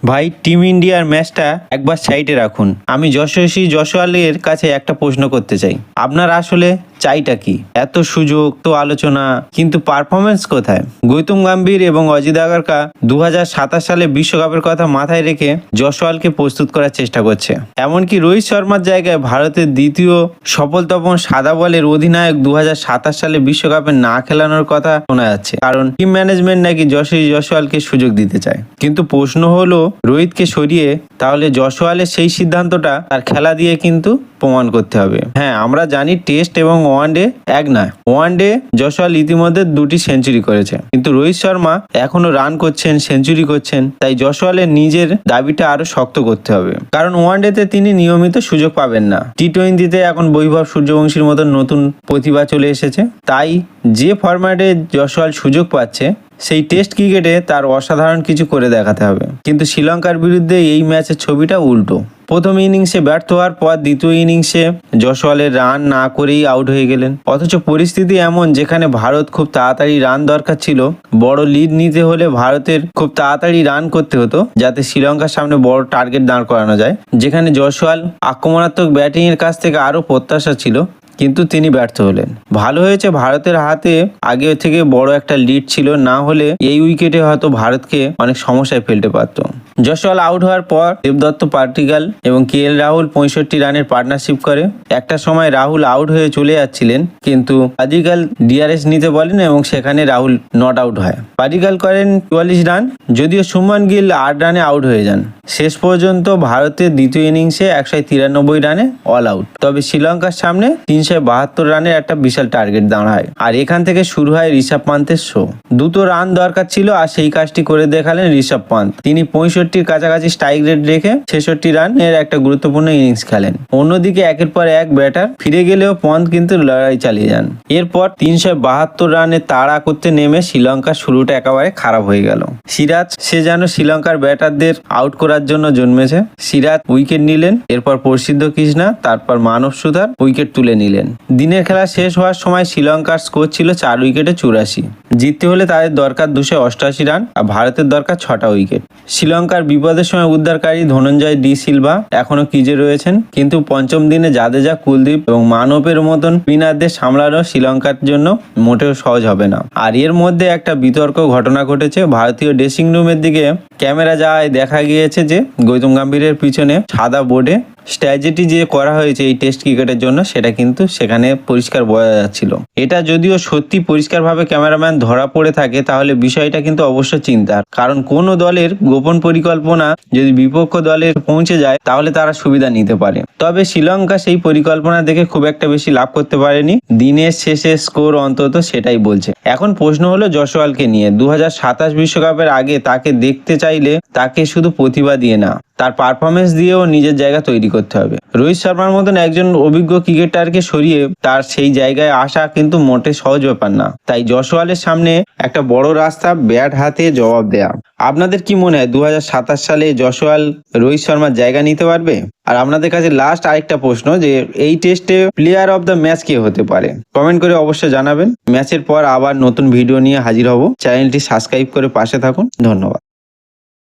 ভাই টিম ইন্ডিয়ার ম্যাচটা একবার সাইডে রাখুন। আমি যশস্বী জয়সওয়ালের কাছে একটা প্রশ্ন করতে চাই, আপনার আসলে চাইটা কি? এত সুযোগ তো আলোচনা, কিন্তু পারফরমেন্স কোথায়? গৌতম গম্ভীর এবং অজিত আগারকার 2027 সালে বিশ্বকাপের কথা মাথায় রেখে জয়সওয়ালকে প্রস্তুত করার চেষ্টা করছে। এমনকি রোহিত শর্মার জায়গায় ভারতের দ্বিতীয় সফলতম সাদা বলের অধিনায়ক 2027 সালে বিশ্বকাপে না খেলানোর কথা শোনা যাচ্ছে, কারণ টিম ম্যানেজমেন্ট নাকি যশস্বী জয়সওয়ালকে সুযোগ দিতে চায়। কিন্তু প্রশ্ন হলো, রোহিতকে সরিয়ে তাহলে জয়সওয়ালের সেই সিদ্ধান্তটা তার খেলা দিয়ে কিন্তু প্রমাণ করতে হবে। হ্যাঁ, আমরা জানি টেস্ট এবং ওয়ানডে এক নয়। ওয়ানডে জয়সওয়াল ইতিমধ্যে 2টি সেঞ্চুরি করেছে, কিন্তু রোহিত শর্মা এখনো রান করছেন, সেঞ্চুরি করছেন। তাই জয়সওয়ালের নিজের দাবিটা আরো শক্ত করতে হবে, কারণ ওয়ানডেতে তিনি নিয়মিত সুযোগ পাবেন না। টি-20তে এখন বৈভব সূর্যবংশীর মতন নতুন প্রতিভা চলে এসেছে। তাই যে ফরম্যাটে জয়সওয়াল সুযোগ পাচ্ছে, সেই টেস্ট ক্রিকেটে তার অসাধারণ কিছু করে দেখাতে হবে। কিন্তু শ্রীলঙ্কার বিরুদ্ধে এই ম্যাচের ছবিটা উল্টো। প্রথম ইনিংসে ব্যর্থ হওয়ার পর দ্বিতীয় ইনিংসে জয়সওয়ালের রান না করেই আউট হয়ে গেলেন। অথচ পরিস্থিতি এমন, যেখানে ভারত খুব তাড়াতাড়ি রান দরকার ছিল। বড় লিড নিতে হলে ভারতের খুব তাড়াতাড়ি রান করতে হতো, যাতে শ্রীলঙ্কার সামনে বড় টার্গেট দাঁড় করানো যায়। যেখানে জয়সওয়াল আক্রমণাত্মক ব্যাটিংয়ের কাছ থেকে আরও প্রত্যাশা ছিল, কিন্তু তিনি ব্যর্থ হলেন। ভালো হয়েছে ভারতের হাতে আগে থেকে বড় একটা লিড ছিল, না হলে এই উইকেটে হয়তো ভারতকে অনেক সমস্যায় ফেলতে পারত। জয়সওয়াল আউট হওয়ার পর দেবদত্ত পাটিকাল এবং KL রাহুল 65 রানের পার্টনারশিপ করে। একটা সময় রাহুল আউট হয়ে চলে যাচ্ছিলেন, কিন্তু পাটিকাল DRS নিতে বলেন এবং সেখানে রাহুল নট আউট হয়। পাটিকাল করেন 44 রান, যদিও শুভমান গিল 8 রানে আউট হয়ে যান। শেষ পর্যন্ত ভারতের দ্বিতীয় ইনিংসে 193 রানে অল আউট। তবে শ্রীলঙ্কার সামনে 372 রানের একটা বিশাল টার্গেট দাঁড়ায়, আর এখান থেকে শুরু হয় ঋষভ পান্তের শো। 2 রান দরকার ছিল, আর সেই কাজটি করে দেখালেন ঋষভ পান্ত। তিনি 65-র কাছাকাছি স্ট্রাইক রেট রেখে 66 রানের একটা গুরুত্বপূর্ণ ইনিংস খেলেন। অন্যদিকে একের পর এক ব্যাটার ফিরে গেলেও পন্ত কিন্তু লড়াই চালিয়ে যান। এরপর 372 রানে তাড়া করতে নেমে শ্রীলঙ্কার শুরুটা একেবারে খারাপ হয়ে গেল। সিরাজ সে যেন শ্রীলঙ্কার ব্যাটারদের আউট করার জন্য জন্মেছে। সিরাজ উইকেট নিলেন, এরপর প্রসিদ্ধ কৃষ্ণা, তারপর মানব সুতার উইকেট তুলে নিলেন। দিনের খেলা শেষ হওয়ার সময় শ্রীলঙ্কার স্কোর ছিল 4 উইকেটে 84। জিততে হলে তাদের দরকার 288 রান, আর ভারতের দরকার 6টা উইকেট। শ্রীলঙ্কার বিপদের সময় উদ্ধারকারী ধনঞ্জয় ডি সিলভা এখনো ক্রিজে রয়েছেন, কিন্তু পঞ্চম দিনে জাদেজা, কুলদীপ এবং মানবের মতন স্পিনারদের সামলানো শ্রীলঙ্কার জন্য মোটেও সহজ হবে না। আর এর মধ্যে একটা বিতর্ক ঘটনা ঘটেছে। ভারতীয় ড্রেসিং রুমের দিকে ক্যামেরা যাওয়ায় দেখা গিয়েছে যে গৌতম গম্ভীরের পিছনে সাদা বোর্ডে স্ট্র্যাটেজি যে করা হয়েছে এই টেস্ট ক্রিকেটের জন্য, সেটা কিন্তু সেখানে পরিষ্কার বোঝা যাচ্ছিল। এটা যদিও সত্যি পরিষ্কারভাবে ক্যামেরাম্যান ধরা পড়ে থাকে, তাহলে বিষয়টা কিন্তু অবশ্য চিন্তার, কারণ কোনো দলের গোপন পরিকল্পনা যদি বিপক্ষ দলের পৌঁছে যায়, তাহলে তারা সুবিধা নিতে পারে। তবে শ্রীলঙ্কা সেই পরিকল্পনা দেখে খুব একটা বেশি লাভ করতে পারেনি। দিনের শেষে স্কোর অন্তত সেটাই বলছে। এখন প্রশ্ন হলো জয়সওয়ালকে নিয়ে। 2027 বিশ্বকাপের আগে তাকে দেখতে চাইলে তাকে শুধু প্রতিভা দিয়ে না, তার পারফরমেন্স দিয়েও নিজের জায়গা তৈরি করতে হবে। রোহিত শর্মার মতন একজন অভিজ্ঞ ক্রিকেটারকে সরিয়ে তার সেই জায়গায় আসা কিন্তু মোটে সহজ ব্যাপার না। তাই জয়সওয়ালের সামনে একটা বড় রাস্তা, ব্যাট হাতে জবাব দেয়া। আপনাদের কি মনে হয় 2027 সালে জয়সওয়াল রোহিত শর্মার জায়গা নিতে পারবে? আর আপনাদের কাছে লাস্ট আরেকটা প্রশ্ন, যে এই টেস্টে প্লেয়ার অফ দ্য ম্যাচ কে হতে পারে? কমেন্ট করে অবশ্যই জানাবেন। ম্যাচের পর আবার নতুন ভিডিও নিয়ে হাজির হব। চ্যানেলটি সাবস্ক্রাইব করে পাশে থাকুন। ধন্যবাদ।